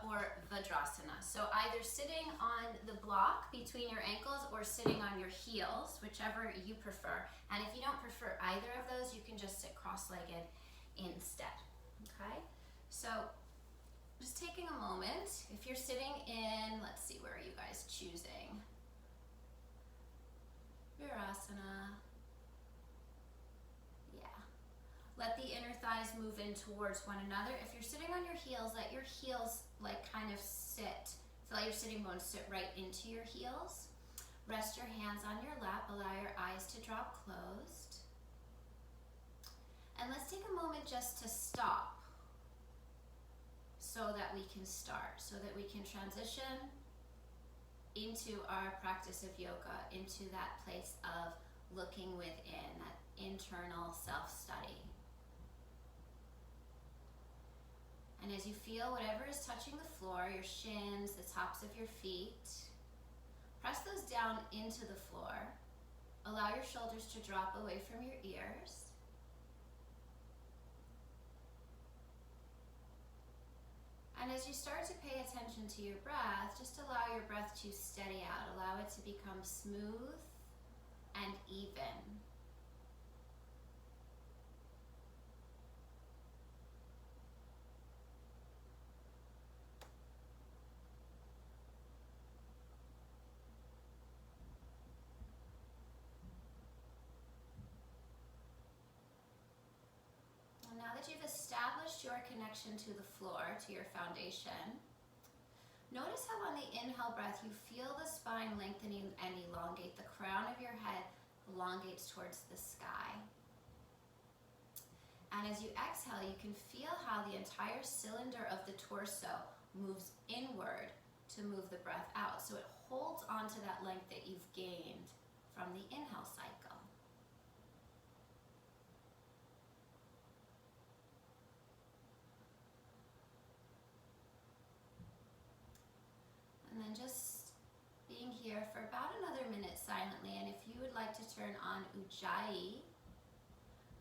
or Vajrasana. So either sitting on the block between your ankles or sitting on your heels, whichever you prefer. And if you don't prefer either of those, you can just sit cross-legged instead, okay? So just taking a moment, if you're sitting in, let's see, where are you guys choosing? Virasana. Yeah. Let the inner thighs move in towards one another. If you're sitting on your heels, let your heels like kind of sit. So let your sitting bones sit right into your heels. Rest your hands on your lap. Allow your eyes to drop closed. And let's take a moment just to stop so that we can start, so that we can transition into our practice of yoga, into that place of looking within, that internal self-study. And as you feel whatever is touching the floor, your shins, the tops of your feet, press those down into the floor. Allow your shoulders to drop away from your ears. And as you start to pay attention to your breath, just allow your breath to steady out. Allow it to become smooth and even. And now that you've established your connection to the floor, to your foundation, notice how on the inhale breath you feel the spine lengthening and elongate. The crown of your head elongates towards the sky. And as you exhale, you can feel how the entire cylinder of the torso moves inward to move the breath out. So it holds onto that length that you've gained from the inhale cycle. And then just being here for about another minute silently. And if you would like to turn on Ujjayi,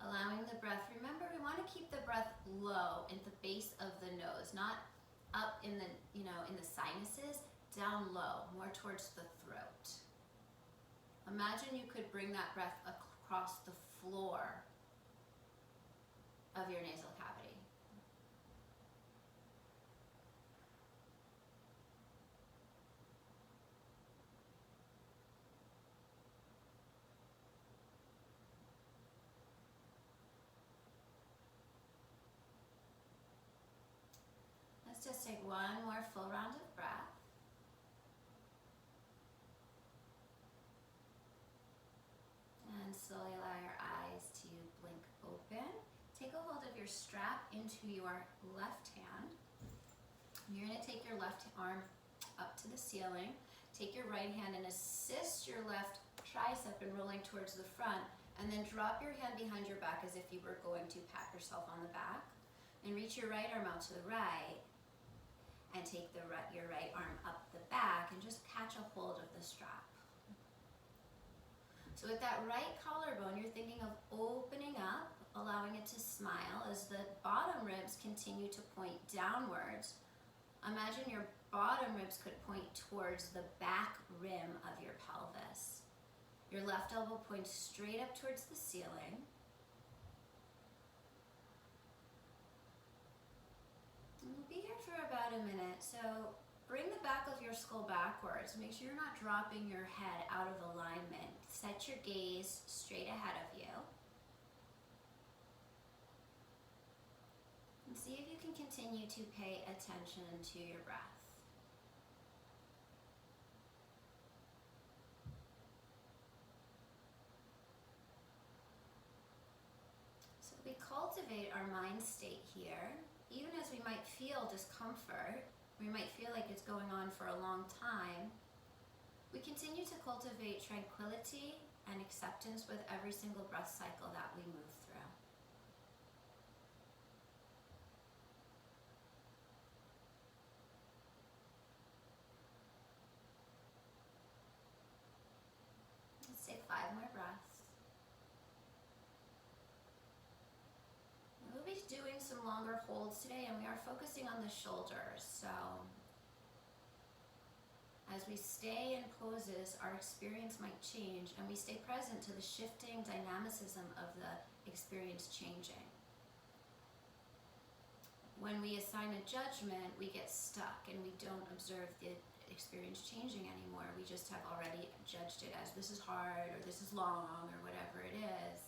allowing the breath, remember we want to keep the breath low at the base of the nose, not up in the, in the sinuses, down low, more towards the throat. Imagine you could bring that breath across the floor of your nasal cavity. Let's just take one more full round of breath. And slowly allow your eyes to blink open. Take a hold of your strap into your left hand. You're going to take your left arm up to the ceiling. Take your right hand and assist your left tricep in rolling towards the front. And then drop your hand behind your back as if you were going to pat yourself on the back. And reach your right arm out to the right. And take your right arm up the back and just catch a hold of the strap. So with that right collarbone, you're thinking of opening up, allowing it to smile as the bottom ribs continue to point downwards. Imagine your bottom ribs could point towards the back rim of your pelvis. Your left elbow points straight up towards the ceiling. We'll be here for about a minute, so bring the back of your skull backwards. Make sure you're not dropping your head out of alignment. Set your gaze straight ahead of you. And see if you can continue to pay attention to your breath. So we cultivate our mind state here. Even as we might feel discomfort, we might feel like it's going on for a long time, we continue to cultivate tranquility and acceptance with every single breath cycle that we move through. Let's take 5 more breaths. We'll be doing some some longer holds today, and we are focusing on the shoulders. So as we stay in poses, our experience might change, and we stay present to the shifting dynamicism of the experience changing. When we assign a judgment, we get stuck and we don't observe the experience changing anymore. We just have already judged it as this is hard or this is long or whatever it is.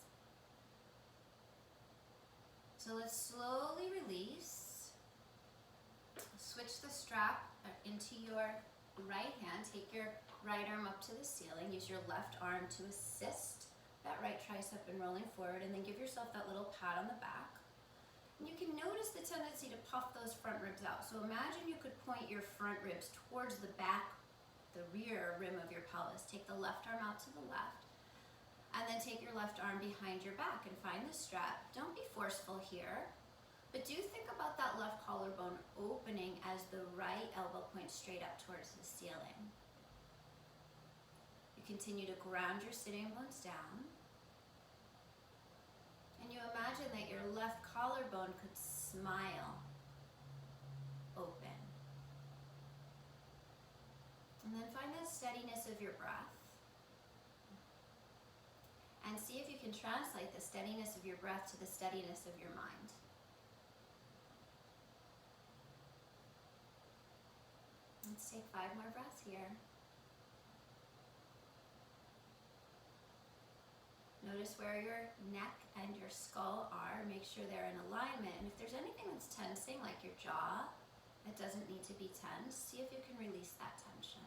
So let's slowly release. Switch the strap into your right hand. Take your right arm up to the ceiling. Use your left arm to assist that right tricep in rolling forward, and then give yourself that little pat on the back. And you can notice the tendency to puff those front ribs out. So imagine you could point your front ribs towards the back, the rear rim of your pelvis. Take the left arm out to the left, and then take your left arm behind your back and find the strap. Don't be forceful here, but do think about that left collarbone opening as the right elbow points straight up towards the ceiling. You continue to ground your sitting bones down. And you imagine that your left collarbone could smile open. And then find that steadiness of your breath. And see if you can translate the steadiness of your breath to the steadiness of your mind. Let's take 5 more breaths here. Notice where your neck and your skull are. Make sure they're in alignment. And if there's anything that's tensing, like your jaw, that doesn't need to be tense, see if you can release that tension.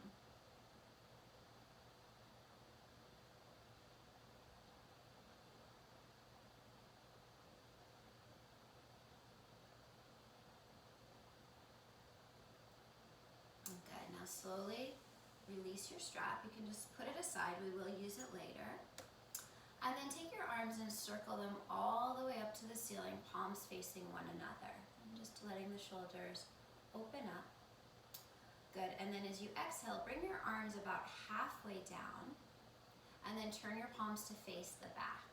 Okay, now slowly release your strap. You can just put it aside. We will use it later. And then take your arms and circle them all the way up to the ceiling, palms facing one another. And just letting the shoulders open up. Good, and then as you exhale, bring your arms about halfway down, and then turn your palms to face the back.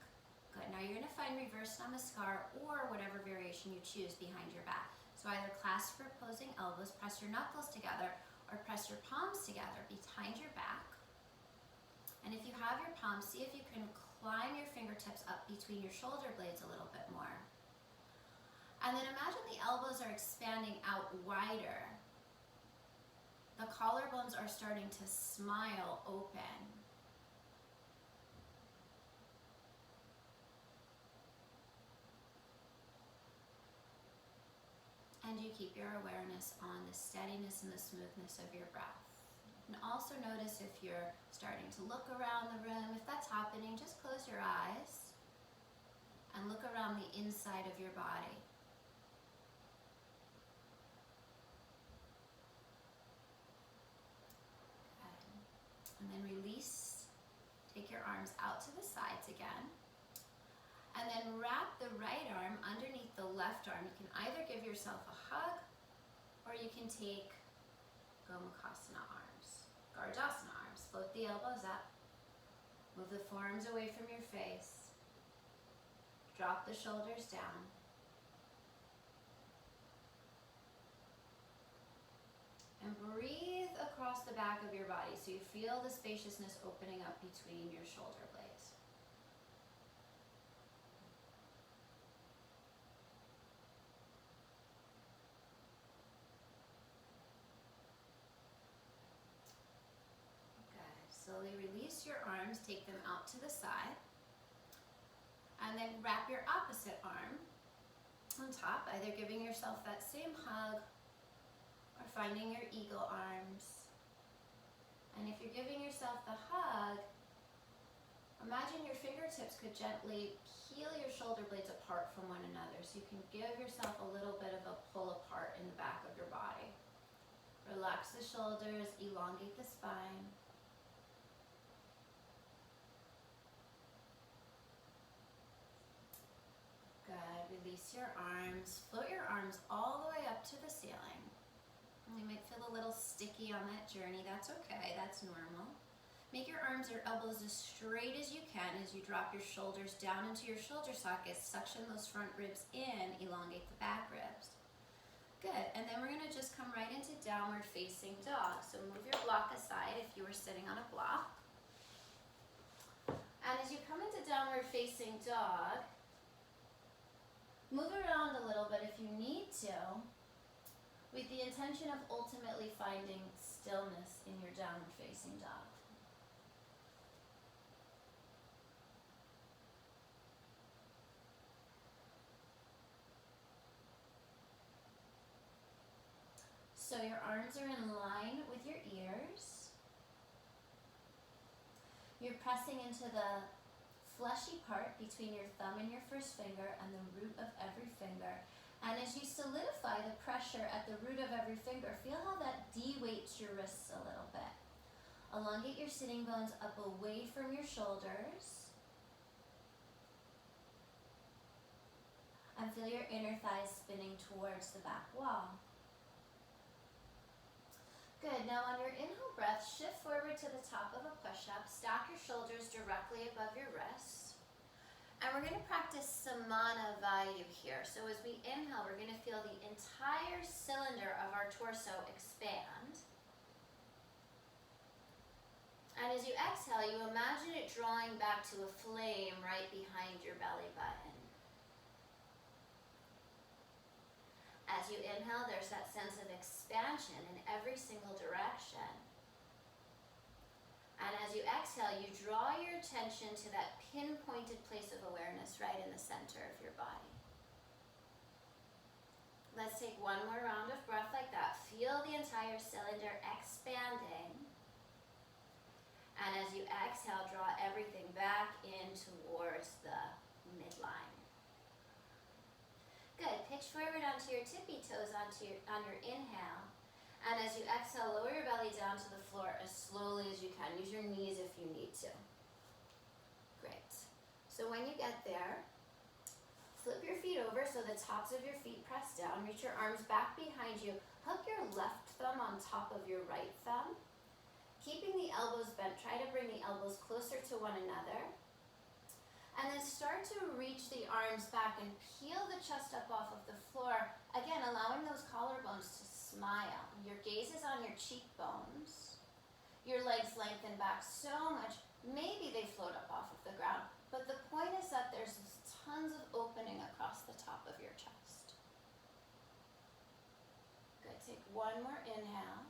Good, now you're gonna find reverse namaskar or whatever variation you choose behind your back. So either clasp for opposing elbows, press your knuckles together, or press your palms together behind your back. And if you have your palms, see if you can climb your fingertips up between your shoulder blades a little bit more. And then imagine the elbows are expanding out wider. The collarbones are starting to smile open. And you keep your awareness on the steadiness and the smoothness of your breath. And also notice if you're starting to look around the room. If that's happening, just close your eyes and look around the inside of your body. Good. And then release. Take your arms out to the sides again. And then wrap the right arm underneath the left arm. You can either give yourself a hug, or you can take Gomukhasana arms, Garudasana arms. Float the elbows up. Move the forearms away from your face. Drop the shoulders down. And breathe across the back of your body so you feel the spaciousness opening up between your shoulder blades. Slowly release your arms, take them out to the side, and then wrap your opposite arm on top, either giving yourself that same hug or finding your eagle arms. And if you're giving yourself the hug, imagine your fingertips could gently peel your shoulder blades apart from one another, so you can give yourself a little bit of a pull apart in the back of your body. Relax the shoulders, elongate the spine. Release your arms, float your arms all the way up to the ceiling. And you might feel a little sticky on that journey, that's okay, that's normal. Make your arms or elbows as straight as you can as you drop your shoulders down into your shoulder sockets. Suction those front ribs in, elongate the back ribs. Good, and then we're gonna just come right into downward facing dog. So move your block aside if you were sitting on a block. And as you come into downward facing dog, move around a little bit if you need to, with the intention of ultimately finding stillness in your downward facing dog. So your arms are in line with your ears. You're pressing into the fleshy part between your thumb and your first finger and the root of every finger. And as you solidify the pressure at the root of every finger, feel how that de-weights your wrists a little bit. Elongate your sitting bones up away from your shoulders. And feel your inner thighs spinning towards the back wall. Good, now on your inhale breath, shift forward to the top of a push-up, stack your shoulders directly above your wrists. And we're gonna practice Samana Vayu here. So as we inhale, we're gonna feel the entire cylinder of our torso expand. And as you exhale, you imagine it drawing back to a flame right behind your belly button. As you inhale, there's that sense of expansion in every single direction. And as you exhale, you draw your attention to that pinpointed place of awareness right in the center of your body. Let's take one more round of breath like that. Feel the entire cylinder expanding. And as you exhale, draw everything back in towards the midline. Good, pitch forward onto your tippy toes on your inhale. And as you exhale, lower your belly down to the floor as slowly as you can. Use your knees if you need to. Great. So when you get there, flip your feet over so the tops of your feet press down. Reach your arms back behind you. Hook your left thumb on top of your right thumb. Keeping the elbows bent, try to bring the elbows closer to one another. And then start to reach the arms back and peel the chest up off of the floor. Again, allowing those collarbones to smile. Your gaze is on your cheekbones. Your legs lengthen back so much, maybe they float up off of the ground. But the point is that there's tons of opening across the top of your chest. Good, take one more inhale.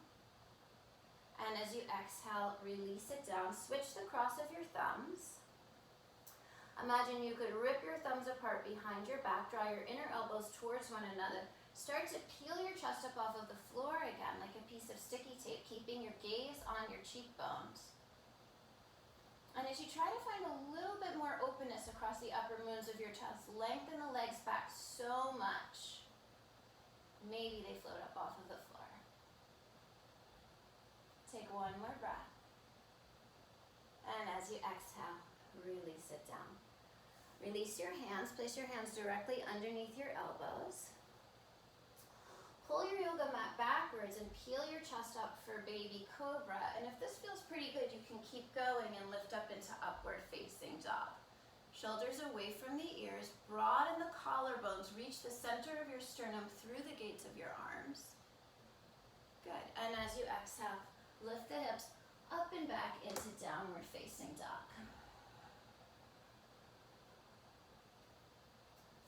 And as you exhale, release it down. Switch the cross of your thumbs. Imagine you could rip your thumbs apart behind your back, draw your inner elbows towards one another. Start to peel your chest up off of the floor again, like a piece of sticky tape, keeping your gaze on your cheekbones. And as you try to find a little bit more openness across the upper moons of your chest, lengthen the legs back so much, maybe they float up off of the floor. Take one more breath. And as you exhale, release it down. Release your hands, place your hands directly underneath your elbows. Pull your yoga mat backwards and peel your chest up for baby cobra. And if this feels pretty good, you can keep going and lift up into upward facing dog. Shoulders away from the ears, broaden the collarbones, reach the center of your sternum through the gates of your arms. Good, and as you exhale, lift the hips up and back into downward facing dog.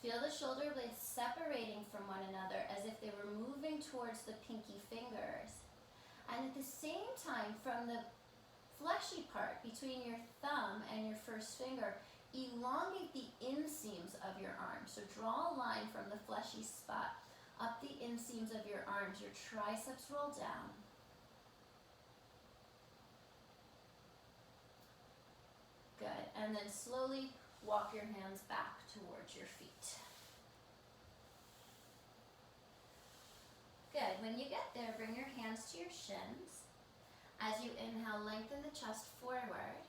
Feel the shoulder blades separating from one another as if they were moving towards the pinky fingers. And at the same time, from the fleshy part between your thumb and your first finger, elongate the inseams of your arms. So draw a line from the fleshy spot up the inseams of your arms. Your triceps roll down. Good, and then slowly walk your hands back towards your feet. Good, when you get there, bring your hands to your shins. As you inhale, lengthen the chest forward.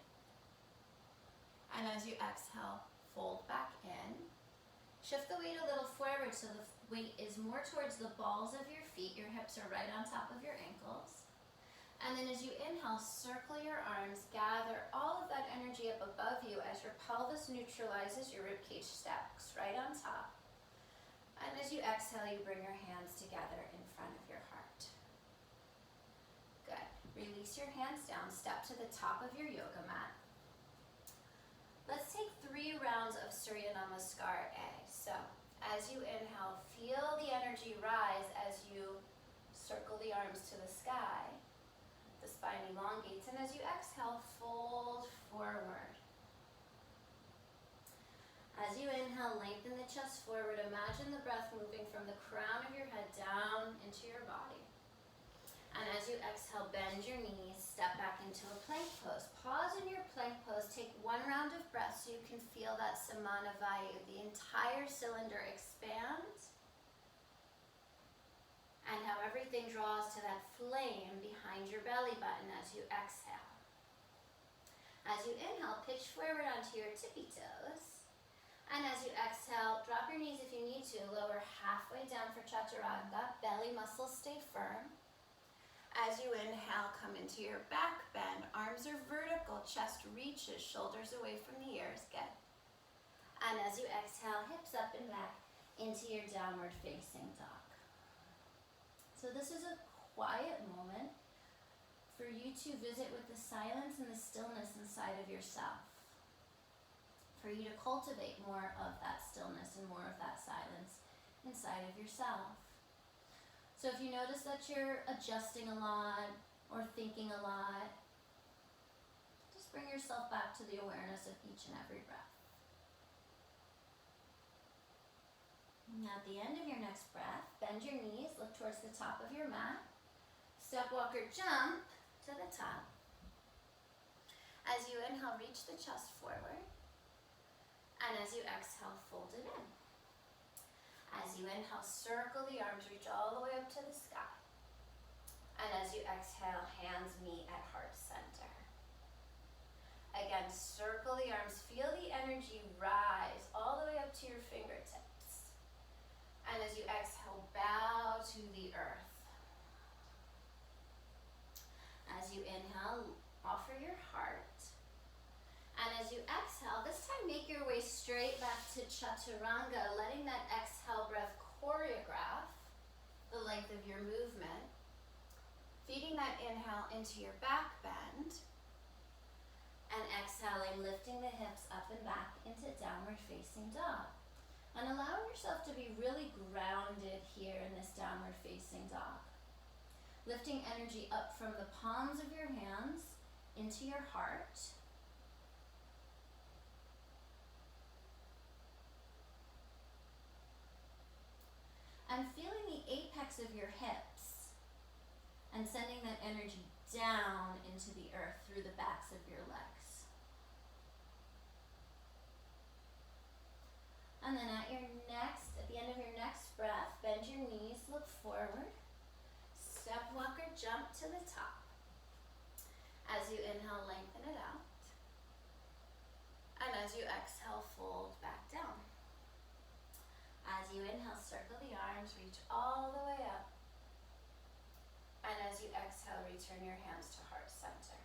And as you exhale, fold back in. Shift the weight a little forward so the weight is more towards the balls of your feet. Your hips are right on top of your ankles. And then as you inhale, circle your arms, gather all of that energy up above you as your pelvis neutralizes, your ribcage stacks right on top. And as you exhale, you bring your hands together in front of your heart. Good. Release your hands down, step to the top of your yoga mat. Let's take 3 rounds of Surya Namaskar A. So, as you inhale, feel the energy rise as you circle the arms to the sky. The spine elongates, and as you exhale, fold forward. As you inhale, lengthen the chest forward. Imagine the breath moving from the crown of your head down into your body. And as you exhale, bend your knees, step back into a plank pose. Pause in your plank pose, take 1 round of breath so you can feel that Samana Vayu. The entire cylinder expands, and how everything draws to that flame behind your belly button as you exhale. As you inhale, pitch forward onto your tippy toes. And as you exhale, drop your knees if you need to, lower halfway down for Chaturanga, belly muscles stay firm. As you inhale, come into your back bend, arms are vertical, chest reaches, shoulders away from the ears, good. And as you exhale, hips up and back into your downward facing dog. So this is a quiet moment for you to visit with the silence and the stillness inside of yourself. For you to cultivate more of that stillness and more of that silence inside of yourself. So if you notice that you're adjusting a lot or thinking a lot, just bring yourself back to the awareness of each and every breath. And at the end of your next breath, bend your knees, look towards the top of your mat. Step, walk, or jump to the top. As you inhale, reach the chest forward. And as you exhale, fold it in. As you inhale, circle the arms, reach all the way up to the sky. And as you exhale, hands meet at heart center. Again, circle the arms, feel the energy rise all the way up to your fingertips. And as you exhale, bow to the earth. As you inhale, offer your heart. And as you exhale, this time make your way straight back to Chaturanga, letting that exhale breath choreograph the length of your movement. Feeding that inhale into your back bend. And exhaling, lifting the hips up and back into downward facing dog. And allowing yourself to be really grounded here in this downward facing dog. Lifting energy up from the palms of your hands into your heart. And feeling the apex of your hips and sending that energy down into the earth through the backs of your legs. And then at the end of your next breath, bend your knees, look forward. Step, walk, or jump to the top. As you inhale, lengthen it out. And as you exhale, fold back down. As you inhale, circle the arms, reach all the way up. And as you exhale, return your hands to heart center.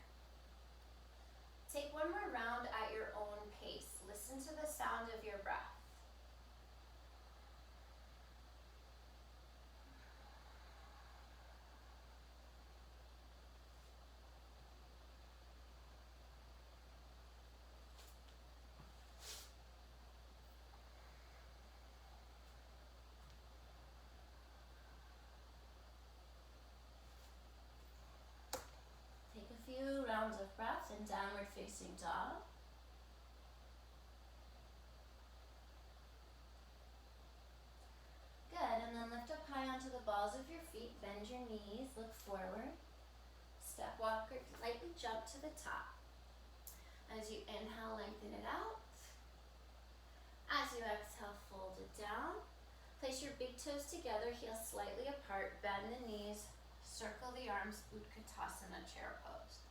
Take 1 more round at your own pace. Listen to the sound of your breath. Few rounds of breath in downward facing dog. Good, and then lift up high onto the balls of your feet, bend your knees, look forward. Step, walk, or lightly jump to the top. As you inhale, lengthen it out. As you exhale, fold it down. Place your big toes together, heels slightly apart, bend the knees, circle the arms, Utkatasana, chair pose.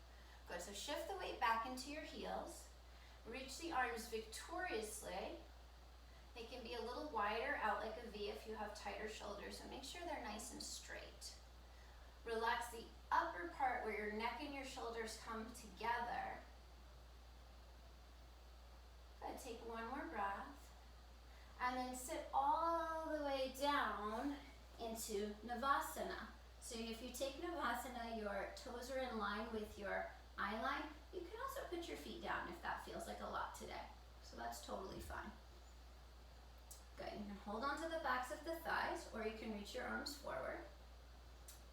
Good, so shift the weight back into your heels. Reach the arms victoriously. They can be a little wider out like a V if you have tighter shoulders, and make sure they're nice and straight. Relax the upper part where your neck and your shoulders come together. Good, take one more breath. And then sit all the way down into Navasana. So if you take Navasana, your toes are in line with your eye line. You can also put your feet down if that feels like a lot today. So that's totally fine. Good, you can hold on to the backs of the thighs, or you can reach your arms forward.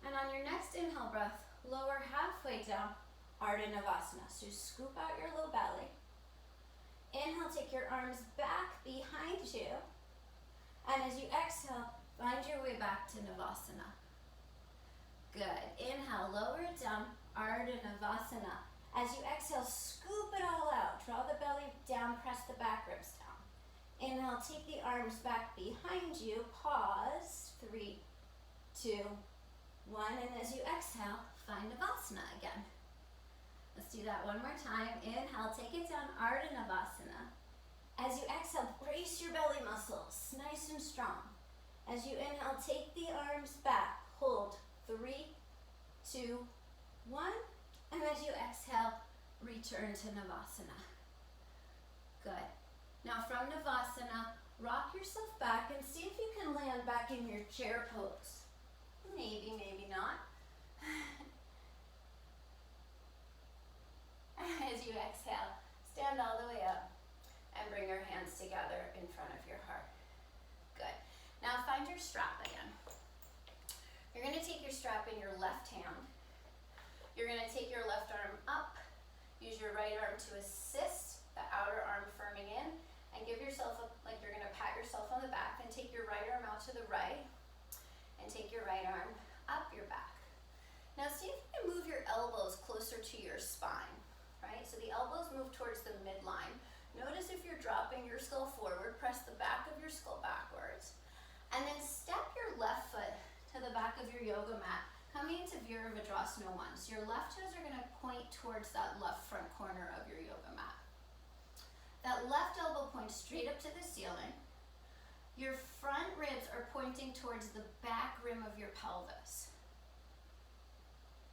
And on your next inhale breath, lower halfway down, Ardha Navasana. So scoop out your low belly. Inhale, take your arms back behind you. And as you exhale, find your way back to Navasana. Good. Inhale, lower it down, Ardha Navasana. As you exhale, scoop it all out. Draw the belly down, press the back ribs down. Inhale, take the arms back behind you. Pause. 3, 2, 1. And as you exhale, find Navasana again. Let's do that one more time. Inhale, take it down, Ardha Navasana. As you exhale, brace your belly muscles, nice and strong. As you inhale, take the arms back. Hold. 3, 2, 1. And as you exhale, return to Navasana. Good. Now from Navasana, rock yourself back and see if you can land back in your chair pose. Maybe, maybe not. As you exhale, stand all the way up and bring your hands together in front of your heart. Good. Now find your strap again. You're going to take your strap in your left hand. You're going to take your left arm up. Use your right arm to assist the outer arm firming in, and give yourself like you're going to pat yourself on the back. And take your right arm out to the right, and take your right arm up your back. Now see if you can move your elbows closer to your spine, right? So the elbows move towards the midline. Notice if you're dropping your skull forward, press the back of your skull backwards, and then step your left foot to the back of your yoga mat, coming into Virabhadrasana 1. So your left toes are going to point towards that left front corner of your yoga mat. That left elbow points straight up to the ceiling. Your front ribs are pointing towards the back rim of your pelvis.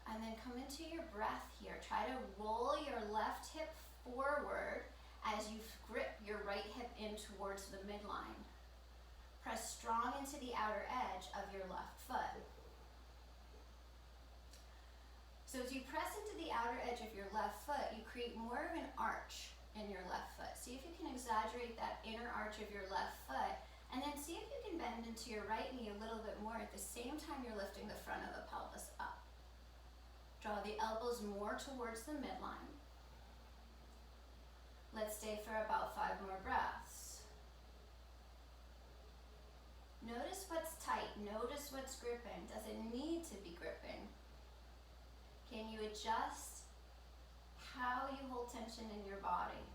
And then come into your breath here. Try to roll your left hip forward as you grip your right hip in towards the midline. Press strong into the outer edge of your left foot. So as you press into the outer edge of your left foot, you create more of an arch in your left foot. See if you can exaggerate that inner arch of your left foot, and then see if you can bend into your right knee a little bit more at the same time you're lifting the front of the pelvis up. Draw the elbows more towards the midline. Let's stay for about 5 more breaths. Notice what's tight, notice what's gripping. Does it need to be gripping? Can you adjust how you hold tension in your body?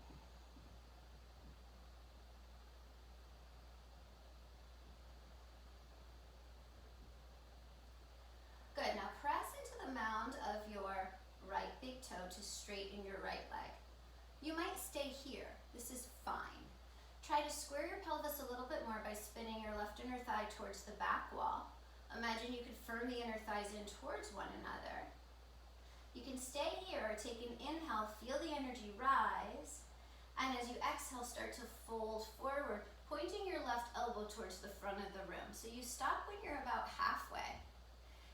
Good, now press into the mound of your right big toe to straighten your right leg. You might stay here, this is fine. Try to square your pelvis a little bit more by spinning your left inner thigh towards the back wall. Imagine you could firm the inner thighs in towards one another. You can stay here or take an inhale, feel the energy rise, and as you exhale, start to fold forward, pointing your left elbow towards the front of the room. So you stop when you're about halfway,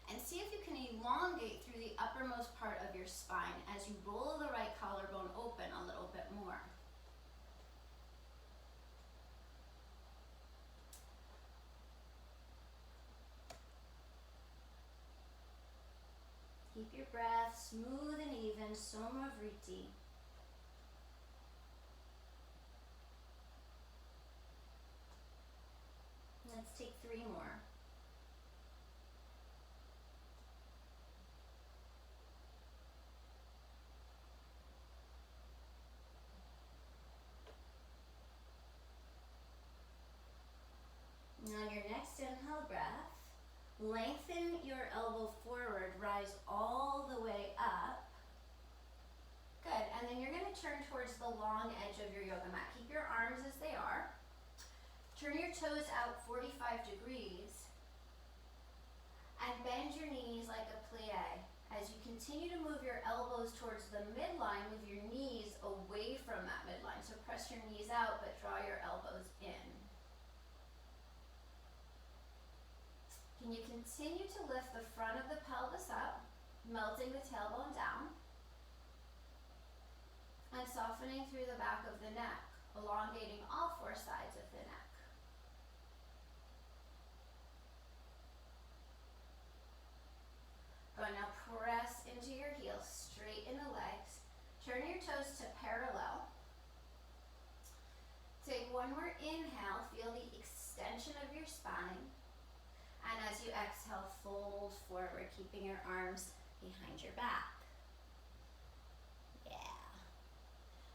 and see if you can elongate through the uppermost part of your spine as you roll the right collarbone open a little bit more. Keep your breath smooth and even, Soma Vritti. Let's take 3 more. On your next inhale breath, lengthen your elbow forward, rise all the way up. Good, and then you're going to turn towards the long edge of your yoga mat. Keep your arms as they are. Turn your toes out 45 degrees. And bend your knees like a plank As you continue to move your elbows towards the midline, move your knees away from that midline. So press your knees out, but draw your elbows in. Can you continue to lift the front of the pelvis up, melting the tailbone down, and softening through the back of the neck, elongating all four sides of the neck. Go now, press into your heels, straighten the legs, turn your toes to parallel. Take one more inhale, feel the extension of your spine. And as you exhale, fold forward, keeping your arms behind your back. Yeah.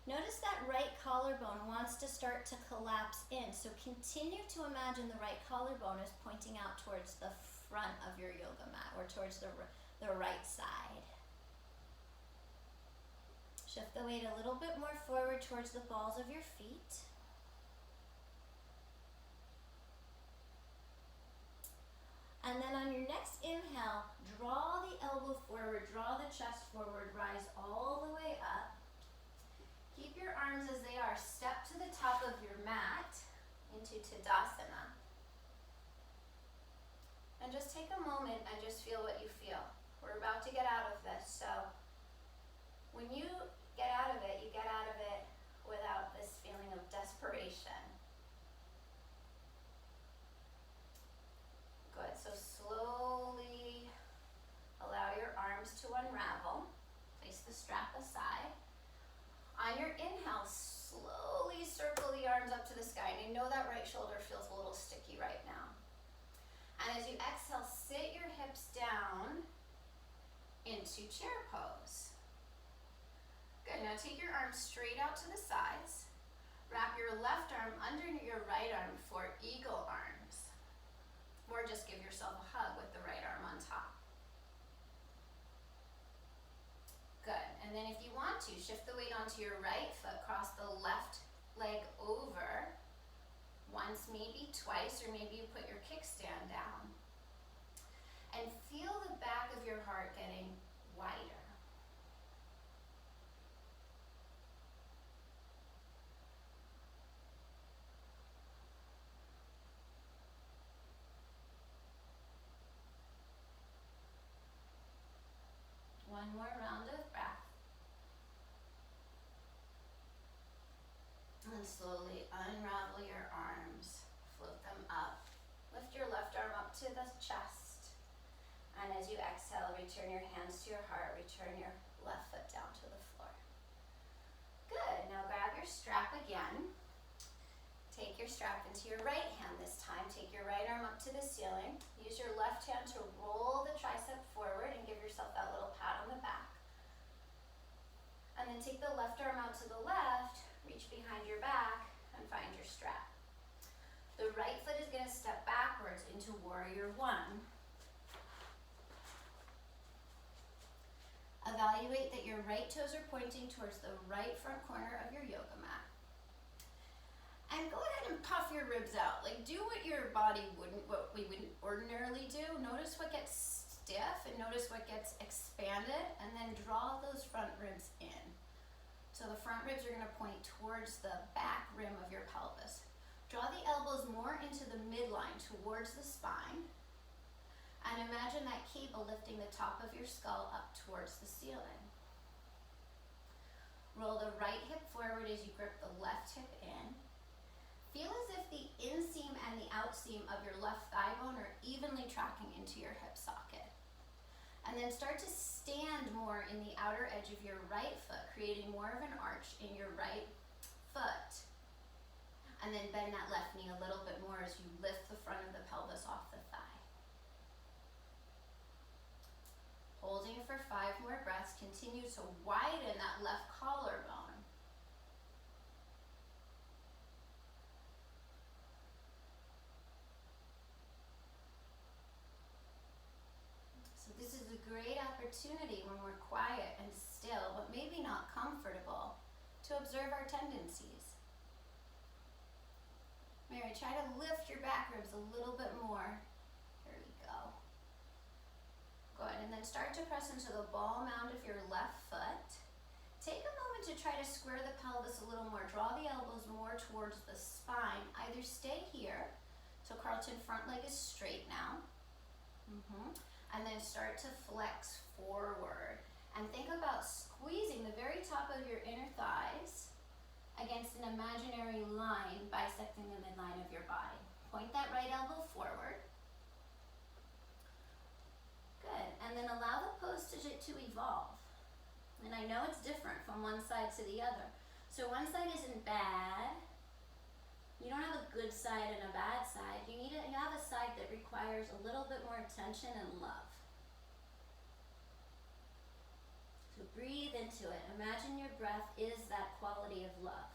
Notice that right collarbone wants to start to collapse in. So continue to imagine the right collarbone is pointing out towards the front of your yoga mat or towards the right side. Shift the weight a little bit more forward towards the balls of your feet. And then on your next inhale, draw the elbow forward, draw the chest forward, rise all the way up. Keep your arms as they are. Step to the top of your mat into Tadasana. And just take a moment and just feel what you feel. We're about to get out of this, so when you get out of it, you get out of it without this feeling of desperation. Good, so slowly allow your arms to unravel. Place the strap aside. On your inhale, slowly circle the arms up to the sky. And you know that right shoulder feels a little sticky right now. And as you exhale, sit your hips down into chair pose. Good, now take your arms straight out to the sides. Wrap your left arm under your right arm for eagle arms. Or just give yourself a hug with the right arm on top. Good, and then if you want to, shift the weight onto your right foot, cross the left leg over. Once, maybe twice, or maybe you put your kickstand down. And feel the back of your heart getting wider. One more round of breath. And slowly unravel your arms, float them up. Lift your left arm up to the chest. And as you exhale, return your hands to your heart, return your left foot down to the floor. Good, now grab your strap again. Take your strap into your right hand this time. Take your right arm up to the ceiling. Use your left hand to roll the tricep forward and give yourself that little pat on the back. And then take the left arm out to the left, reach behind your back, and find your strap. The right foot is going to step backwards into Warrior One. Evaluate that your right toes are pointing towards the right front corner of your yoga mat. And go ahead and puff your ribs out. Like, do what your body wouldn't, what we wouldn't ordinarily do. Notice what gets stiff and notice what gets expanded, and then draw those front ribs in. So the front ribs are going to point towards the back rim of your pelvis. Draw the elbows more into the midline towards the spine. And imagine that cable lifting the top of your skull up towards the ceiling. Roll the right hip forward as you grip the left hip in. Feel as if the inseam and the outseam of your left thigh bone are evenly tracking into your hip socket. And then start to stand more in the outer edge of your right foot, creating more of an arch in your right foot. And then bend that left knee a little bit more as you lift the front of the pelvis off the thigh. Holding for 5 more breaths, continue to widen that left collarbone. So this is a great opportunity when we're quiet and still, but maybe not comfortable, to observe our tendencies. Mary, try to lift your back ribs a little bit more. Here we go. Good, and then then start to press into the ball mound of your left foot. Take a moment to try to square the pelvis a little more. Draw the elbows more towards the spine. Either stay here, so Carlton front leg is straight now. And then start to flex forward. And think about squeezing the very top of your inner thighs against an imaginary line bisecting the midline of your body. Point that right elbow forward. Good. And then allow the pose to evolve. And I know it's different from one side to the other. So one side isn't bad. You don't have a good side and a bad side. You have a side that requires a little bit more attention and love. So breathe into it. Imagine your breath is that quality of love.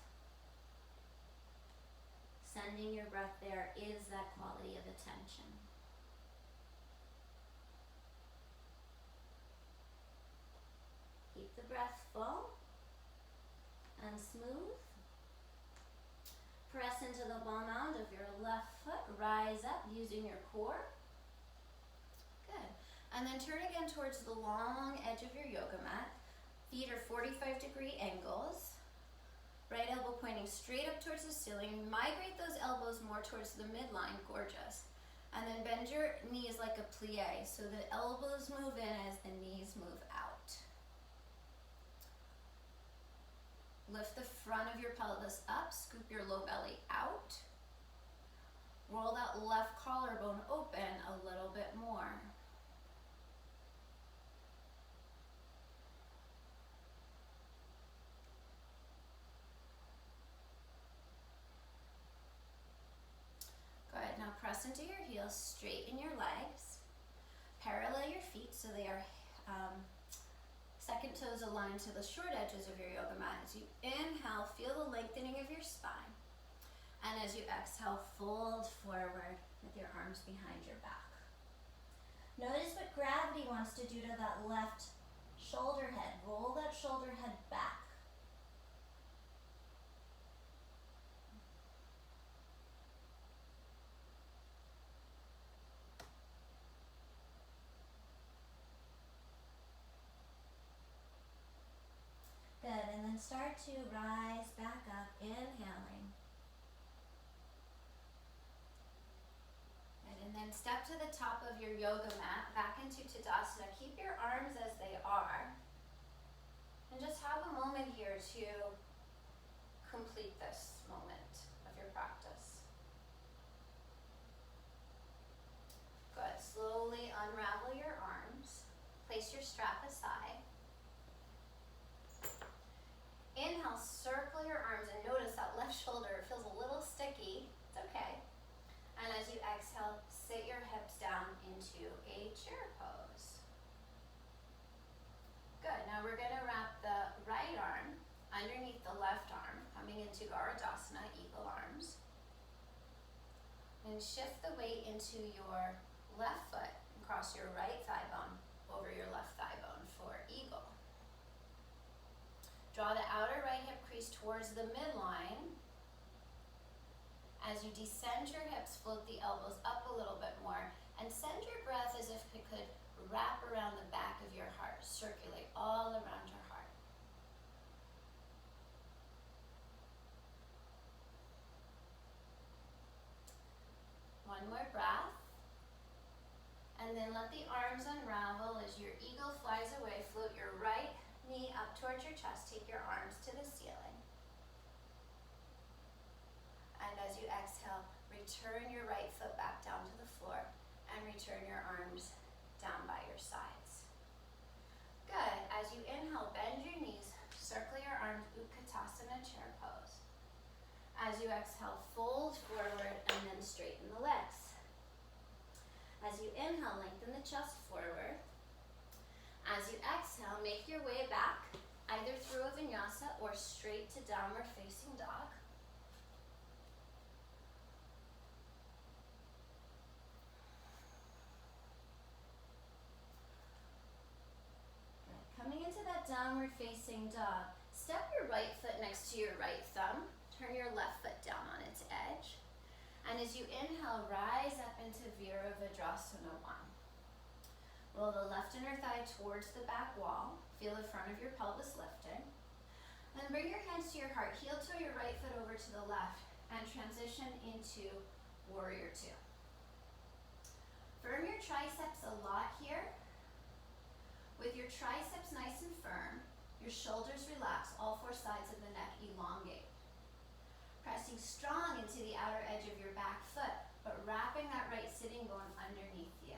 Sending your breath there is that quality of attention. Keep the breath full and smooth. Press into the ball mound of your left foot. Rise up using your core. Good. And then turn again towards the long edge of your yoga mat. Feet are 45-degree angles. Right elbow pointing straight up towards the ceiling. Migrate those elbows more towards the midline. Gorgeous. And then bend your knees like a plie. So the elbows move in as the knees move out. Lift the front of your pelvis up, scoop your low belly out. Roll that left collarbone open a little bit more. Good, now press into your heels, straighten your legs. Parallel your feet so they are second toes aligned to the short edges of your yoga mat. As you inhale, feel the lengthening of your spine. And as you exhale, fold forward with your arms behind your back. Notice what gravity wants to do to that left shoulder head. Roll that shoulder head back. Good, and then start to rise back up, inhaling. Good, and then step to the top of your yoga mat, back into Tadasana. Keep your arms as they are. And just have a moment here to complete this moment of your practice. Good, slowly unravel your arms. Place your strap aside. Inhale, circle your arms and notice that left shoulder feels a little sticky. It's okay. And as you exhale, sit your hips down into a chair pose. Good. Now we're going to wrap the right arm underneath the left arm, coming into Garudasana, eagle arms. And shift the weight into your left foot and cross your right thigh bone over your left thigh bone for eagle. Draw the outer right hip crease towards the midline. As you descend your hips, float the elbows up a little bit more and send your breath as if it could wrap around the back of your heart, circulate all around your heart. One more breath. And then let the arms unravel as your eagle flies away. Float your right knee up towards your chest, take your arms to the ceiling. And as you exhale, return your right foot back down to the floor and return your arms down by your sides. Good. As you inhale, bend your knees, circle your arms, Utkatasana chair pose. As you exhale, fold forward and then straighten the legs. As you inhale, lengthen the chest forward. As you exhale, make your way back, either through a vinyasa or straight to downward facing dog. Good. Coming into that downward facing dog, step your right foot next to your right thumb. Turn your left foot down on its edge. And as you inhale, rise up into Virabhadrasana 1. Roll the left inner thigh towards the back wall. Feel the front of your pelvis lifting. Then bring your hands to your heart. Heel toe your right foot over to the left and transition into warrior two. Firm your triceps a lot here. With your triceps nice and firm, your shoulders relax, all four sides of the neck elongate. Pressing strong into the outer edge of your back foot, but wrapping that right sitting bone underneath you.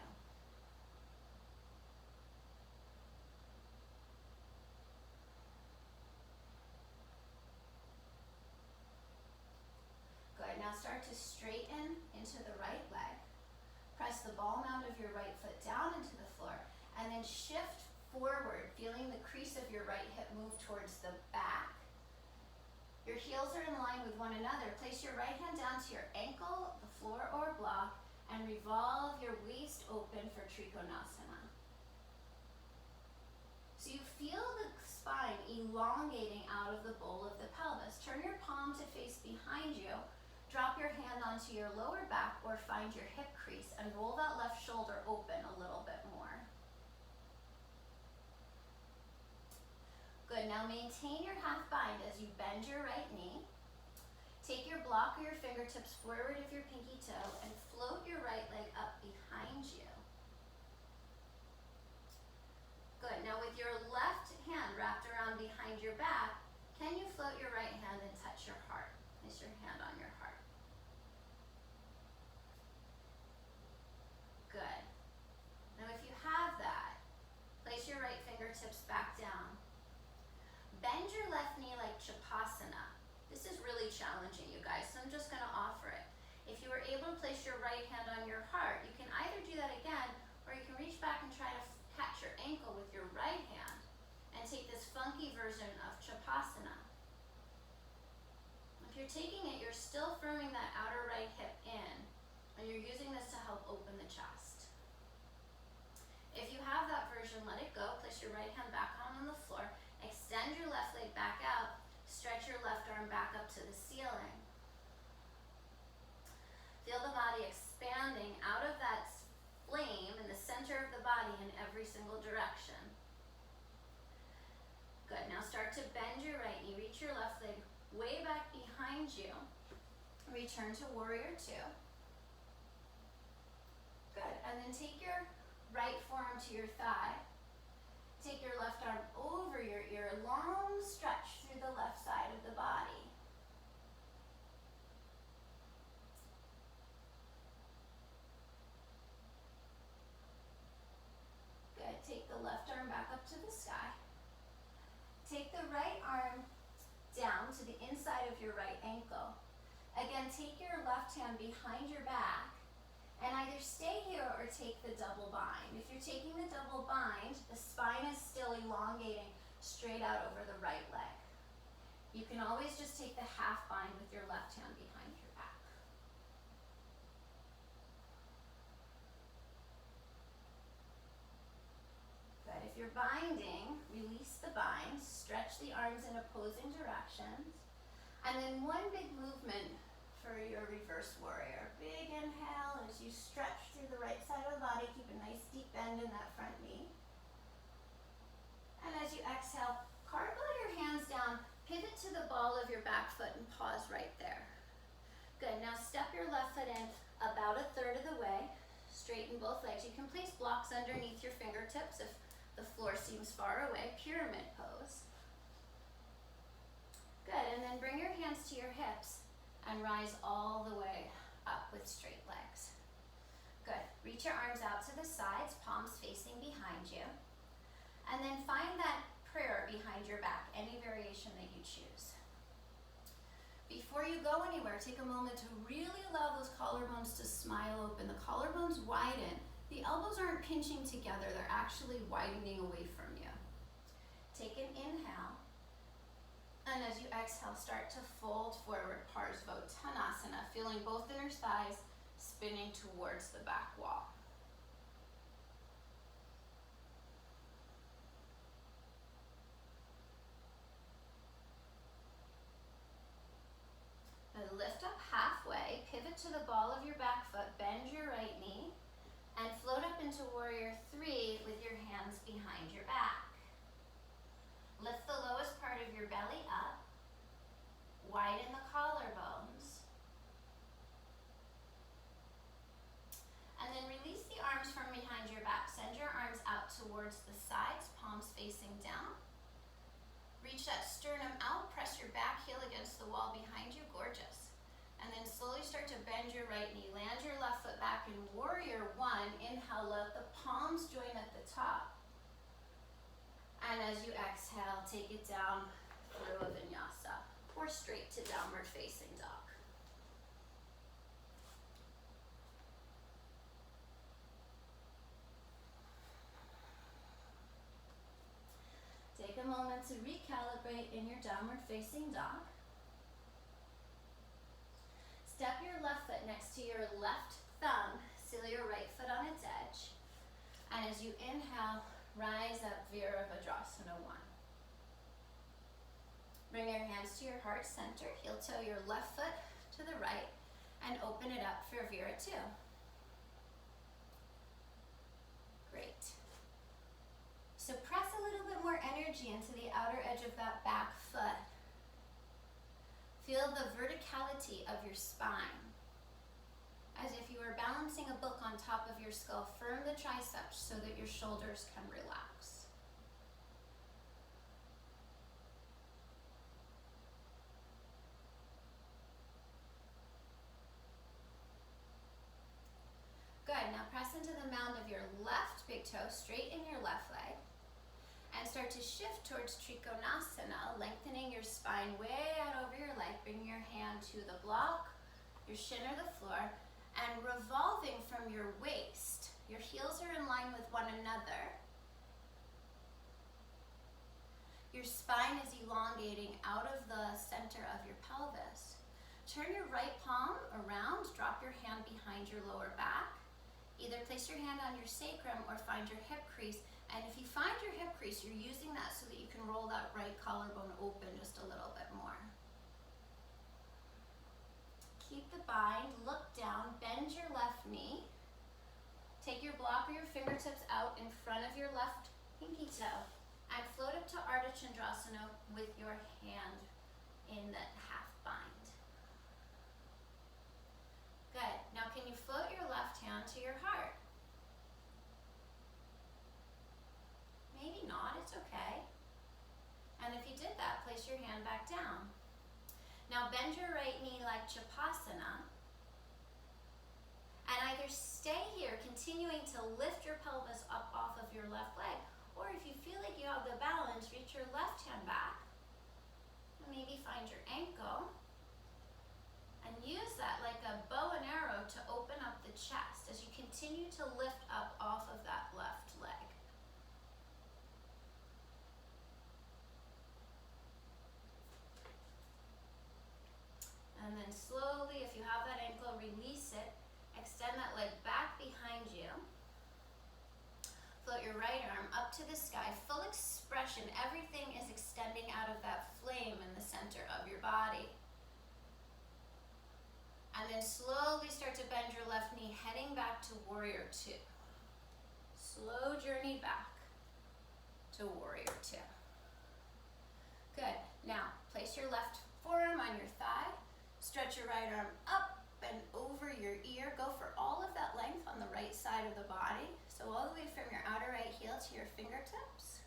Good, now start to straighten into the right leg. Press the ball mound of your right foot down into the floor, and then shift forward, feeling the crease of your right hip move towards the back. Your heels are in line with one another. Place your right hand down to your ankle, the floor or block, and revolve your waist open for Trikonasana. So you feel the spine elongating out of the bowl of the pelvis. Turn your palm to face behind you. Drop your hand onto your lower back or find your hip crease and roll that left shoulder open a little bit more. Good, now maintain your half bind as you bend your right knee. Take your block or your fingertips forward of your pinky toe and float your right leg up behind you. Good, now with your left hand wrapped around behind your back, can you float your right hand and touch your heart? Place your hand on your heart. Good. Now if you have that, place your right fingertips back down. Bend your left knee like Chapasana. This is really challenging, you guys, so I'm just going to offer it. If you were able to place your right hand on your heart, you can either do that again, or you can reach back and try to catch your ankle with your right hand and take this funky version of Chapasana. If you're taking it, you're still firming that outer right hip in, and you're using this to help open the chest. If you have that version, let it go. Place your right hand back on the floor. Extend your left leg back out. Stretch your left arm back up to the ceiling. Feel the body expanding out of that flame in the center of the body in every single direction. Good, now start to bend your right knee. Reach your left leg way back behind you. Return to warrior two. Good, and then take your right forearm to your thigh. Take your left arm over your ear, long stretch through the left side of the body. Good, take the left arm back up to the sky. Take the right arm down to the inside of your right ankle. Again, take your left hand behind your back and either stay here or take the double bind. If you're taking the double bind, the spine is still elongating straight out over the right leg. You can always just take the half bind with your left hand behind your back. Good, if you're binding, release the bind, stretch the arms in opposing directions, and then one big movement for your reverse warrior. Big inhale as you stretch through the right side of the body. Keep a nice deep bend in that front knee. And as you exhale, cartwheel your hands down, pivot to the ball of your back foot and pause right there. Good, now step your left foot in about a third of the way. Straighten both legs. You can place blocks underneath your fingertips if the floor seems far away. Pyramid pose. Good, and then bring your hands to your hips and rise all the way up with straight legs. Good, reach your arms out to the sides, palms facing behind you. And then find that prayer behind your back, any variation that you choose. Before you go anywhere, take a moment to really allow those collarbones to smile open. The collarbones widen. The elbows aren't pinching together, they're actually widening away from you. Take an inhale. And as you exhale, start to fold forward, Parsvottanasana, feeling both inner thighs spinning towards the back wall. Now lift up halfway, pivot to the ball of your back foot, bend your right knee, and float up into warrior three with towards the sides, palms facing down. Reach that sternum out, press your back heel against the wall behind you, gorgeous. And then slowly start to bend your right knee. Land your left foot back in warrior one. Inhale, let the palms join at the top. And as you exhale, take it down through a vinyasa or straight to downward facing dog. Take a moment to recalibrate in your downward facing dog. Step your left foot next to your left thumb, seal your right foot on its edge. And as you inhale, rise up, Virabhadrasana 1. Bring your hands to your heart center, heel toe your left foot to the right, and open it up for Vira 2. Great. So press a little bit more energy into the outer edge of that back foot. Feel the verticality of your spine. As if you were balancing a book on top of your skull, firm the triceps so that your shoulders can relax. Good, now press into the mound of your left big toe, straighten your left leg, and start to shift towards Trikonasana, lengthening your spine way out over your leg. Bring your hand to the block, your shin or the floor, and revolving from your waist. Your heels are in line with one another. Your spine is elongating out of the center of your pelvis. Turn your right palm around, drop your hand behind your lower back. Either place your hand on your sacrum or find your hip crease. And if you find your hip crease, you're using that so that you can roll that right collarbone open just a little bit more. Keep the bind, look down, bend your left knee. Take your block or your fingertips out in front of your left pinky toe and float up to Ardha Chandrasana with your hand in that half bind. Good. Now can you float your left hand to your heart? Maybe not, it's okay. And if you did that, place your hand back down. Now bend your right knee like Chapasana. And either stay here, continuing to lift your pelvis up off of your left leg, or if you feel like you have the balance, reach your left hand back. And maybe find your ankle. And use that like a bow and arrow to open up the chest as you continue to lift up off of that left leg. And then slowly, if you have that ankle, release it. Extend that leg back behind you. Float your right arm up to the sky. Full expression. Everything is extending out of that flame in the center of your body. And then slowly start to bend your left knee, heading back to Warrior 2. Slow journey back to Warrior 2. Good. Now, place your left forearm on your thigh. Stretch your right arm up and over your ear. Go for all of that length on the right side of the body. So all the way from your outer right heel to your fingertips.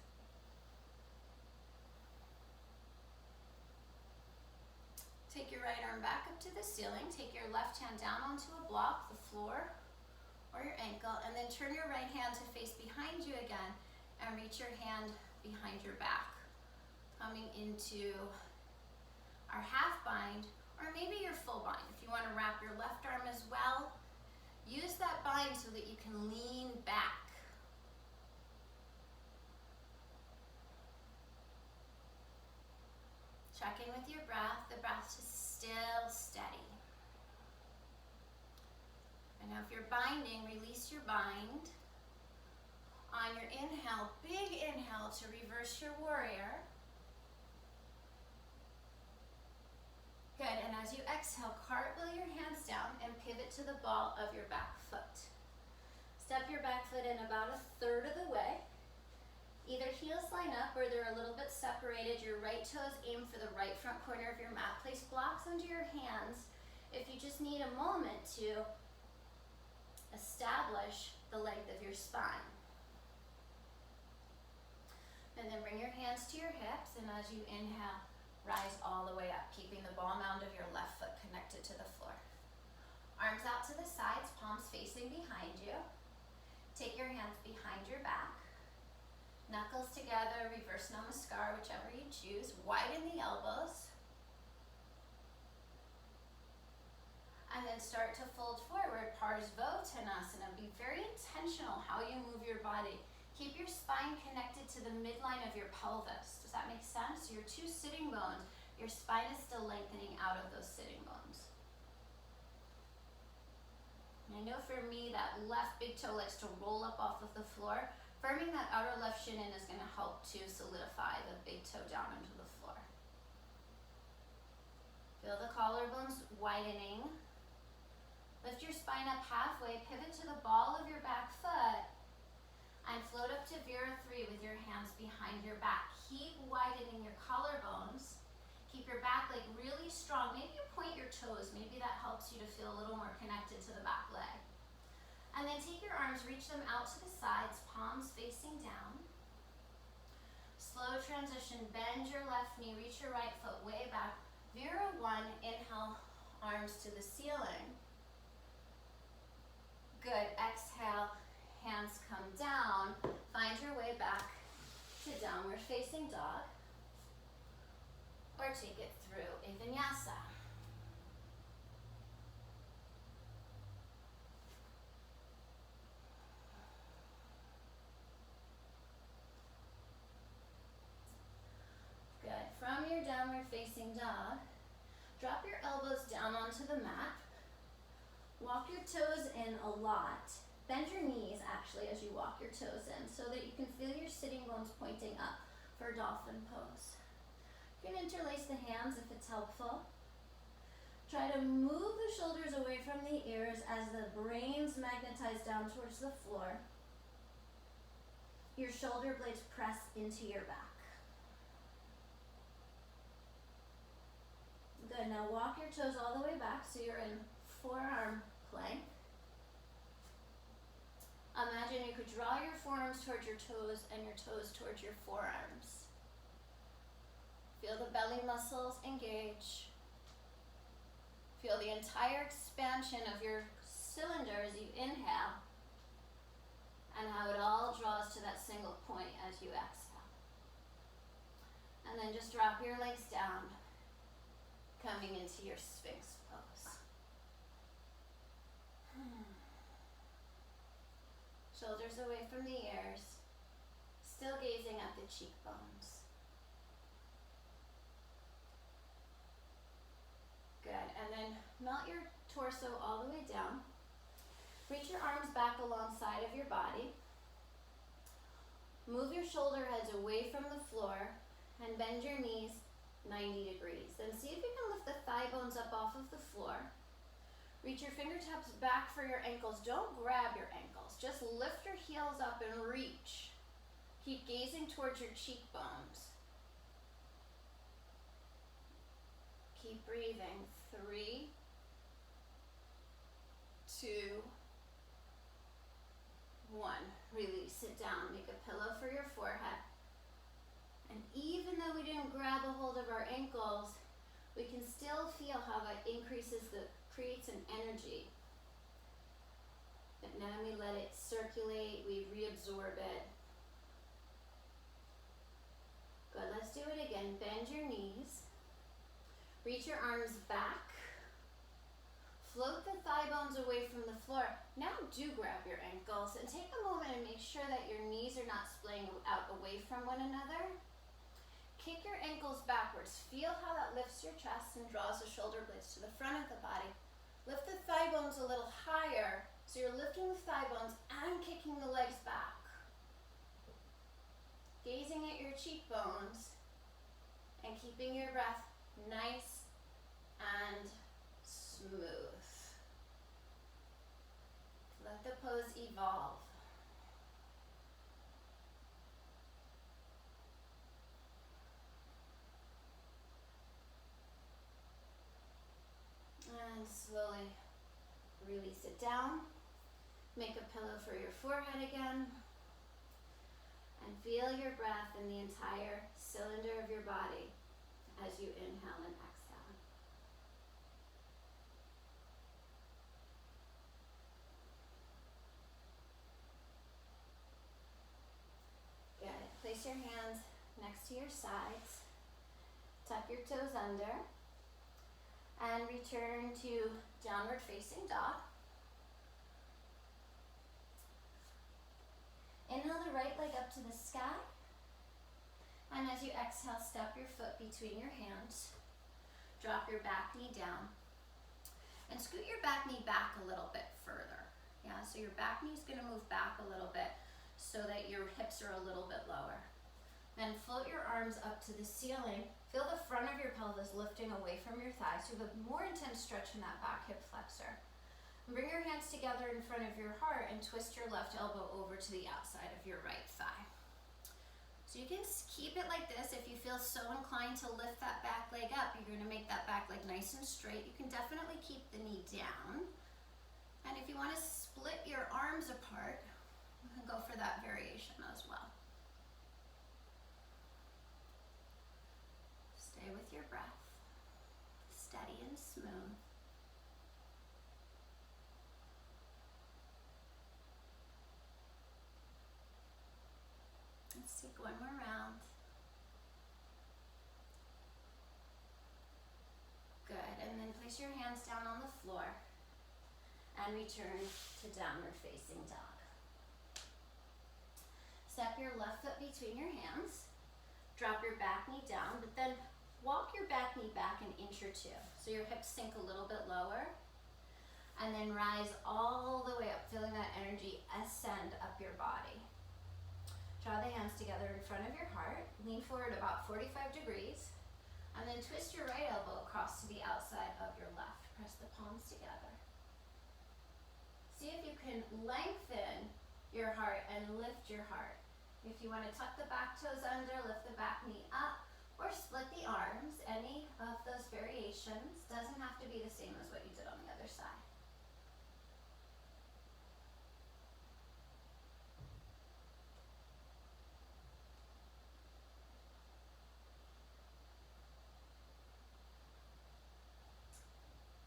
Take your right arm back up to the ceiling. Take your left hand down onto a block, the floor, or your ankle, and then turn your right hand to face behind you again and reach your hand behind your back. Coming into our half bind, or maybe your full bind. If you want to wrap your left arm as well, use that bind so that you can lean back. Check in with your breath. The breath is still steady. And now if you're binding, release your bind. On your inhale, big inhale to reverse your warrior. Good, and as you exhale, cartwheel your hands down and pivot to the ball of your back foot. Step your back foot in about a third of the way. Either heels line up or they're a little bit separated. Your right toes aim for the right front corner of your mat. Place blocks under your hands if you just need a moment to establish the length of your spine. And then bring your hands to your hips, and as you inhale, rise all the way up, keeping the ball mound of your left foot connected to the floor. Arms out to the sides, palms facing behind you. Take your hands behind your back. Knuckles together, reverse namaskar, whichever you choose. Widen the elbows. And then start to fold forward, Parsvottanasana. Be very intentional how you move your body. Keep your spine connected to the midline of your pelvis. Does that make sense? Your two sitting bones, your spine is still lengthening out of those sitting bones. And I know for me that left big toe likes to roll up off of the floor. Firming that outer left shin in is going to help to solidify the big toe down into the floor. Feel the collarbones widening. Lift your spine up halfway, pivot to the ball of your back foot, and float up to Virasana with your hands behind your back. Keep widening your collarbones. Keep your back leg really strong. Maybe you point your toes. Maybe that helps you to feel a little more connected to the back leg. And then take your arms, reach them out to the sides, palms facing down. Slow transition, bend your left knee, reach your right foot way back. Vira 1, inhale, arms to the ceiling. Good, exhale, hands come down. Find your way back to downward facing dog. Or take it through a vinyasa. Good. From your downward facing dog, drop your elbows down onto the mat. Walk your toes in a lot. Bend your knees actually as you walk your toes in so that you can feel your sitting bones pointing up for dolphin pose. You can interlace the hands if it's helpful. Try to move the shoulders away from the ears as the brains magnetize down towards the floor. Your shoulder blades press into your back. Good, now walk your toes all the way back so you're in forearm plank. Imagine you could draw your forearms towards your toes and your toes towards your forearms. Feel the belly muscles engage. Feel the entire expansion of your cylinder as you inhale, and how it all draws to that single point as you exhale. And then just drop your legs down, coming into your Sphinx pose. Shoulders away from the ears, still gazing at the cheekbones. Good, and then melt your torso all the way down. Reach your arms back alongside of your body. Move your shoulder heads away from the floor and bend your knees 90 degrees. Then see if you can lift the thigh bones up off of the floor. Reach your fingertips back for your ankles. Don't grab your ankles. Just lift your heels up and reach. Keep gazing towards your cheekbones. Keep breathing. 3, 2, 1. Release. Sit down. Make a pillow for your forehead. And even though we didn't grab a hold of our ankles, we can still feel how that creates an energy. But now we let it circulate, we reabsorb it. Good, let's do it again. Bend your knees. Reach your arms back. Float the thigh bones away from the floor. Now do grab your ankles and take a moment and make sure that your knees are not splaying out away from one another. Kick your ankles backwards. Feel how that lifts your chest and draws the shoulder blades to the front of the body. Lift the thigh bones a little higher, so you're lifting the thigh bones and kicking the legs back. Gazing at your cheekbones and keeping your breath nice and smooth. Let the pose evolve. And slowly release it down. Make a pillow for your forehead again. And feel your breath in the entire cylinder of your body as you inhale and exhale. Good. Place your hands next to your sides. Tuck your toes under. And return to downward facing dog. Inhale the right leg up to the sky. And as you exhale, step your foot between your hands. Drop your back knee down. And scoot your back knee back a little bit further. Yeah, so your back knee is going to move back a little bit so that your hips are a little bit lower. Then float your arms up to the ceiling. Feel the front of your pelvis lifting away from your thighs. So you have a more intense stretch in that back hip flexor. Bring your hands together in front of your heart and twist your left elbow over to the outside of your right thigh. So you can keep it like this. If you feel so inclined to lift that back leg up, you're going to make that back leg nice and straight. You can definitely keep the knee down. And if you want to split your arms apart, you can go for that variation as well. Stay with your breath, steady and smooth. Let's take one more round. Good, and then place your hands down on the floor and return to downward facing dog. Step your left foot between your hands, drop your back knee down, but then walk your back knee back an inch or two. So your hips sink a little bit lower, and then rise all the way up, feeling that energy ascend up your body. Draw the hands together in front of your heart, lean forward about 45 degrees, and then twist your right elbow across to the outside of your left. Press the palms together. See if you can lengthen your heart and lift your heart. If you want to tuck the back toes under, lift the back knee up, or split the arms, any of those variations. Doesn't have to be the same as what you did on the other side.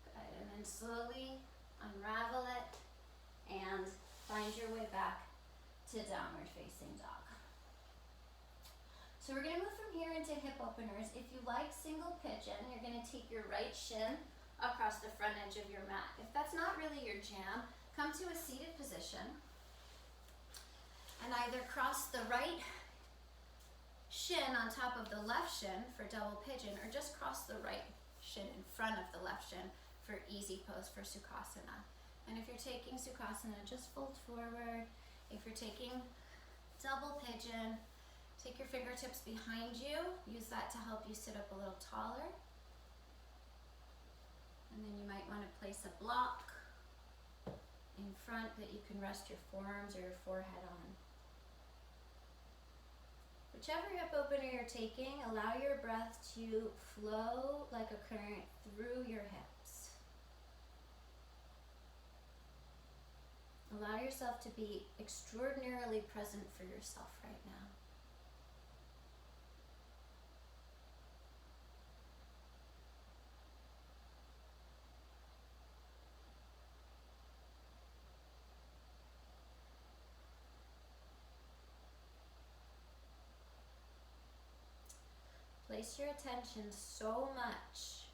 Good, and then slowly unravel it and find your way back to downward facing dog. So we're going to move from here into hip openers. If you like single pigeon, you're going to take your right shin across the front edge of your mat. If that's not really your jam, come to a seated position and either cross the right shin on top of the left shin for double pigeon, or just cross the right shin in front of the left shin for easy pose for Sukhasana. And if you're taking Sukhasana, just fold forward. If you're taking double pigeon, take your fingertips behind you. Use that to help you sit up a little taller. And then you might want to place a block in front that you can rest your forearms or your forehead on. Whichever hip opener you're taking, allow your breath to flow like a current through your hips. Allow yourself to be extraordinarily present for yourself right now. Place your attention so much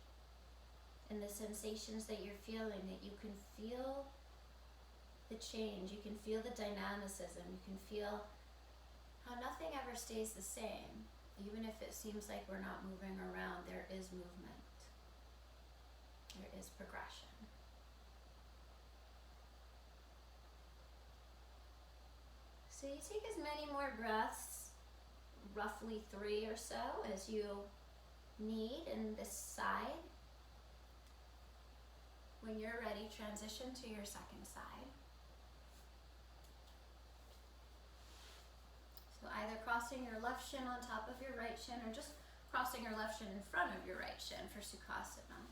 in the sensations that you're feeling that you can feel the change, you can feel the dynamicism, you can feel how nothing ever stays the same. Even if it seems like we're not moving around, there is movement. There is progression. So you take as many more breaths, roughly 3 or so, as you need in this side. When you're ready, transition to your second side. So either crossing your left shin on top of your right shin, or just crossing your left shin in front of your right shin for Sukhasana.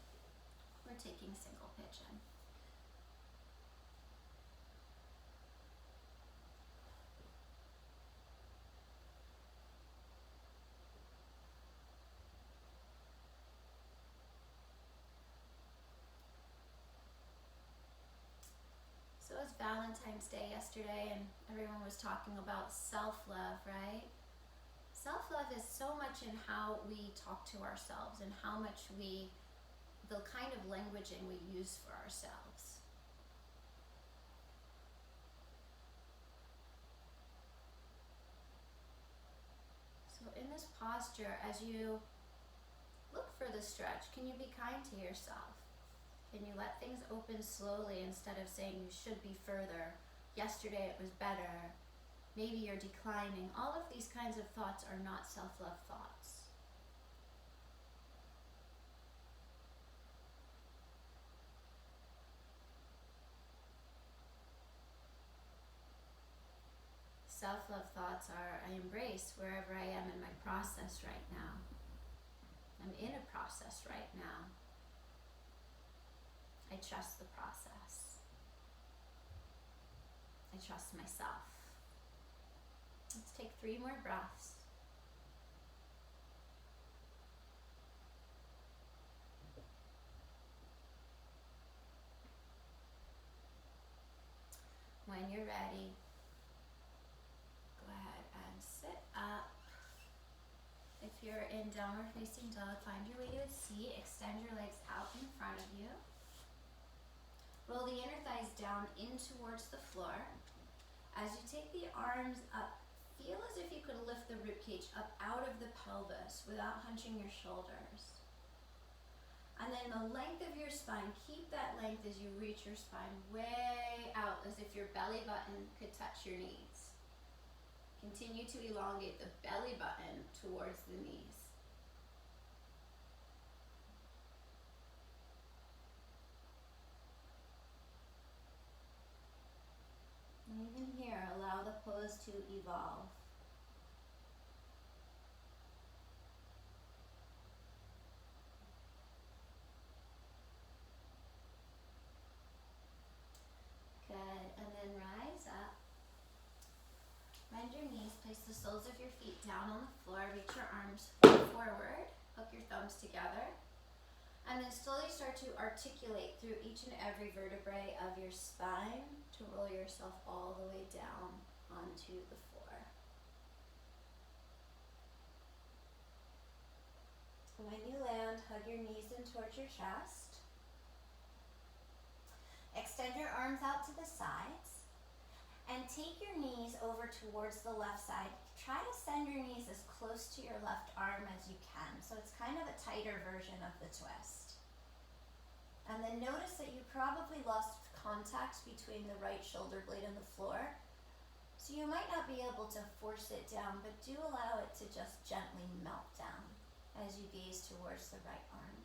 We're taking single pigeon. Valentine's Day yesterday, and everyone was talking about self-love, right? Self-love is so much in how we talk to ourselves and how much the kind of languaging we use for ourselves. So in this posture, as you look for the stretch, can you be kind to yourself? Can you let things open slowly instead of saying you should be further? Yesterday it was better. Maybe you're declining. All of these kinds of thoughts are not self-love thoughts. Self-love thoughts are, I embrace wherever I am in my process right now. I'm in a process right now. I trust the process. I trust myself. Let's take 3 more breaths. When you're ready, go ahead and sit up. If you're in downward facing dog, find your way to a seat. Extend your legs out in front of you. Roll the inner thighs down in towards the floor. As you take the arms up, feel as if you could lift the ribcage up out of the pelvis without hunching your shoulders. And then the length of your spine, keep that length as you reach your spine way out, as if your belly button could touch your knees. Continue to elongate the belly button towards the knees. And even here, allow the pose to evolve. Good, and then rise up. Bend your knees, place the soles of your feet down on the floor, reach your arms forward, hook your thumbs together, and then slowly start to articulate through each and every vertebrae of your spine to roll yourself all the way down onto the floor. When you land, hug your knees in towards your chest. Extend your arms out to the sides. And take your knees over towards the left side. Try to send your knees as close to your left arm as you can. So it's kind of a tighter version of the twist. And then notice that you probably lost contact between the right shoulder blade and the floor. So you might not be able to force it down, but do allow it to just gently melt down as you gaze towards the right arm.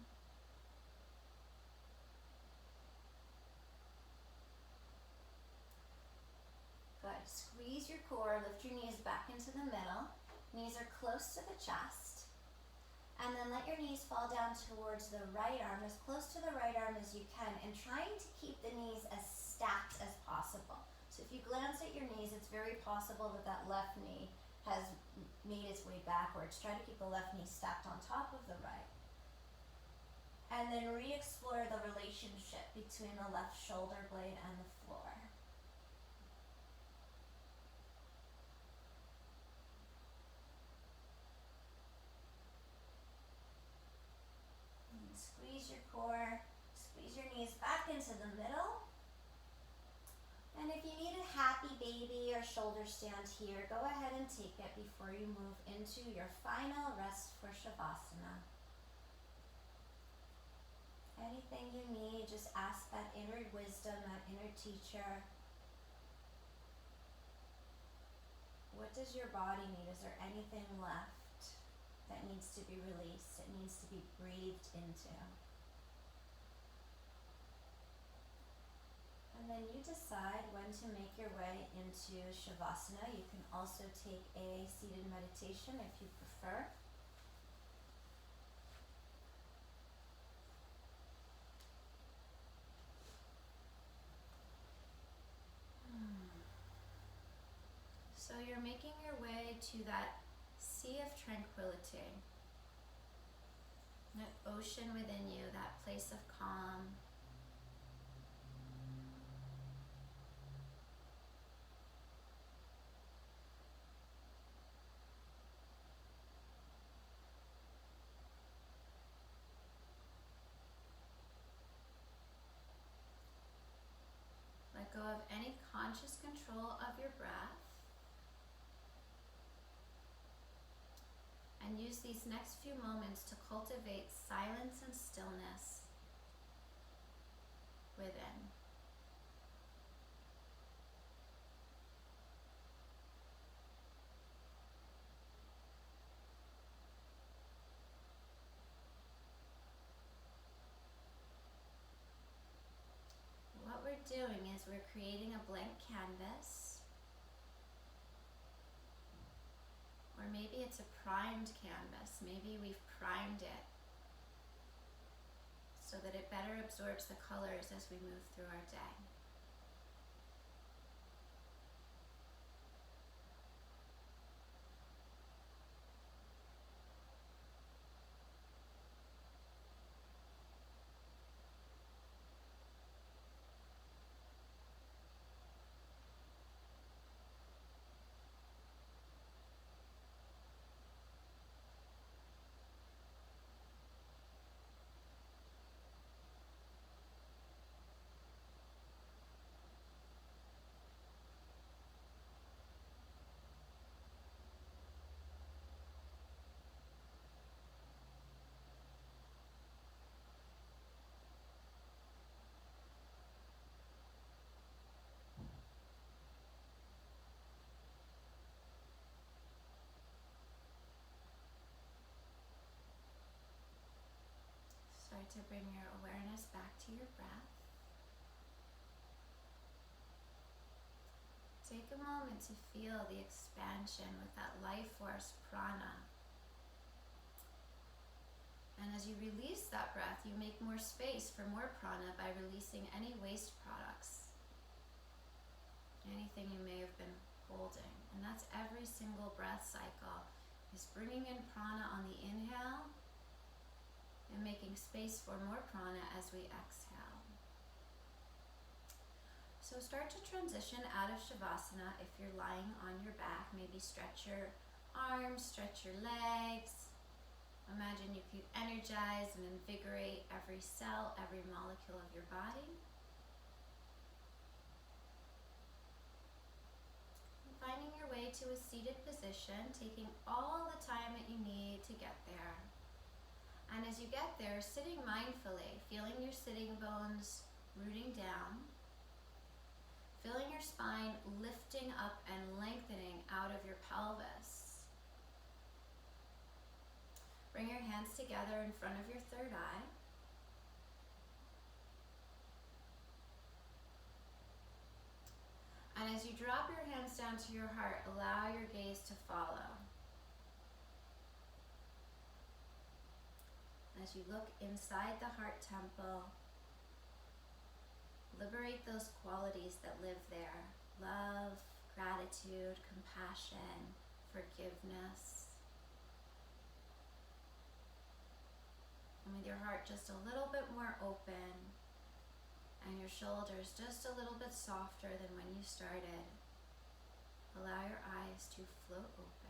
Good. Squeeze your core, lift your knees back into the middle. Knees are close to the chest. And then let your knees fall down towards the right arm, as close to the right arm as you can, and trying to keep the knees as stacked as possible. So if you glance at your knees, it's very possible that that left knee has made its way backwards. Try to keep the left knee stacked on top of the right. And then re-explore the relationship between the left shoulder blade and the floor. Squeeze your core, squeeze your knees back into the middle. And if you need a happy baby or shoulder stand here, go ahead and take it before you move into your final rest for Shavasana. Anything you need, just ask that inner wisdom, that inner teacher. What does your body need? Is there anything left that needs to be released, it needs to be breathed into? And then you decide when to make your way into Shavasana. You can also take a seated meditation if you prefer. So you're making your way to that sea of tranquility, that ocean within you, that place of calm. of any conscious control of your breath. And use these next few moments to cultivate silence and stillness within. What we're doing is we're creating a blank canvas, or maybe it's a primed canvas. Maybe we've primed it so that it better absorbs the colors as we move through our day. Start to bring your awareness back to your breath. Take a moment to feel the expansion with that life force prana. And as you release that breath, you make more space for more prana by releasing any waste products, anything you may have been holding. And that's every single breath cycle, is bringing in prana on the inhale and making space for more prana as we exhale. So start to transition out of Shavasana if you're lying on your back. Maybe stretch your arms, stretch your legs. Imagine you could energize and invigorate every cell, every molecule of your body. And finding your way to a seated position, taking all the time that you need to get there. And as you get there, sitting mindfully, feeling your sitting bones rooting down, feeling your spine lifting up and lengthening out of your pelvis. Bring your hands together in front of your third eye. And as you drop your hands down to your heart, allow your gaze to follow. As you look inside the heart temple, liberate those qualities that live there. Love, gratitude, compassion, forgiveness. And with your heart just a little bit more open and your shoulders just a little bit softer than when you started, allow your eyes to float open.